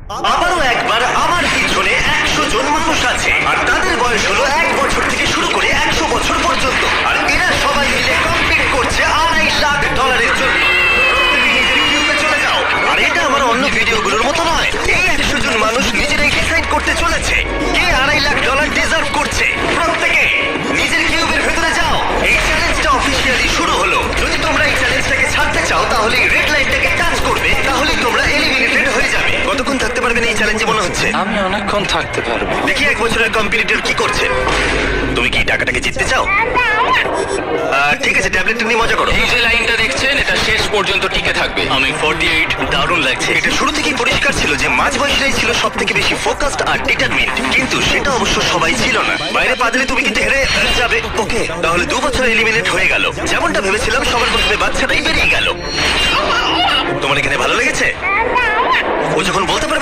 আবারও একবার আমার পিছনে 100 জন মানুষ আছে আর তাদের বয়স হলো 1 বছর থেকে শুরু করে 100 বছর পর্যন্ত। আর এরা সবাই মিলে কম্পিট করছে $2.5 লাখ জন্য। প্রত্যেকে নিজের কিউবে চলে যাও। আর এটা আমার অন্য ভিডিওগুলোর মতো নয়। এই 100 জন মানুষ নিজেরাই ডিসাইড করতে চলেছে কে $2.5 লাখ ডিজার্ভ করছে। প্রত্যেকে নিজের কিউবের ভেতরে যাও। এই চ্যালেঞ্জটা অফিসিয়ালি শুরু হলো। যদি তোমরা এই চ্যালেঞ্জটাকে ছাড়তে চাও তাহলে রেড লাইনটাকে টাচ করবে, তাহলে তোমরা এলিমিনেটেড হয়ে যাবে। কতক্ষণ থাকতে পারবেন এই চ্যালেঞ্জে মনে হচ্ছে? আমি অনেকক্ষণ থাকতে পারবো। দেখি 1 বছরের কম্পিটিটর কি করছে। তুমি কি টাকাটাকে জিততে চাও? ঠিক আছে, ট্যাবলেটটা নিয়ে মজা করো। এই যে লাইনটা দেখছেন এটা শেষ পর্যন্ত টিকে থাকবে। আমি 48। দারুণ লাগছে। এটা শুরু থেকেই পরিষ্কার ছিল যে মাঝবয়সীরাই ছিল সব থেকে বেশি ফোকাসড আর ডিটারমিন্ড, কিন্তু সেটা অবশ্য সবাই ছিল না। বাইরে পা দিলে তুমি কিন্তু হেরে যাবে। ওকে, তাহলে 2 বছর এলিমিনেট হয়ে গেল। যেমনটা ভেবেছিলাম সবার প্রথমে বাচ্চাটাই বেরিয়ে গেল। তোমার এখানে ভালো লেগেছে? ও যখন বলতে পারবে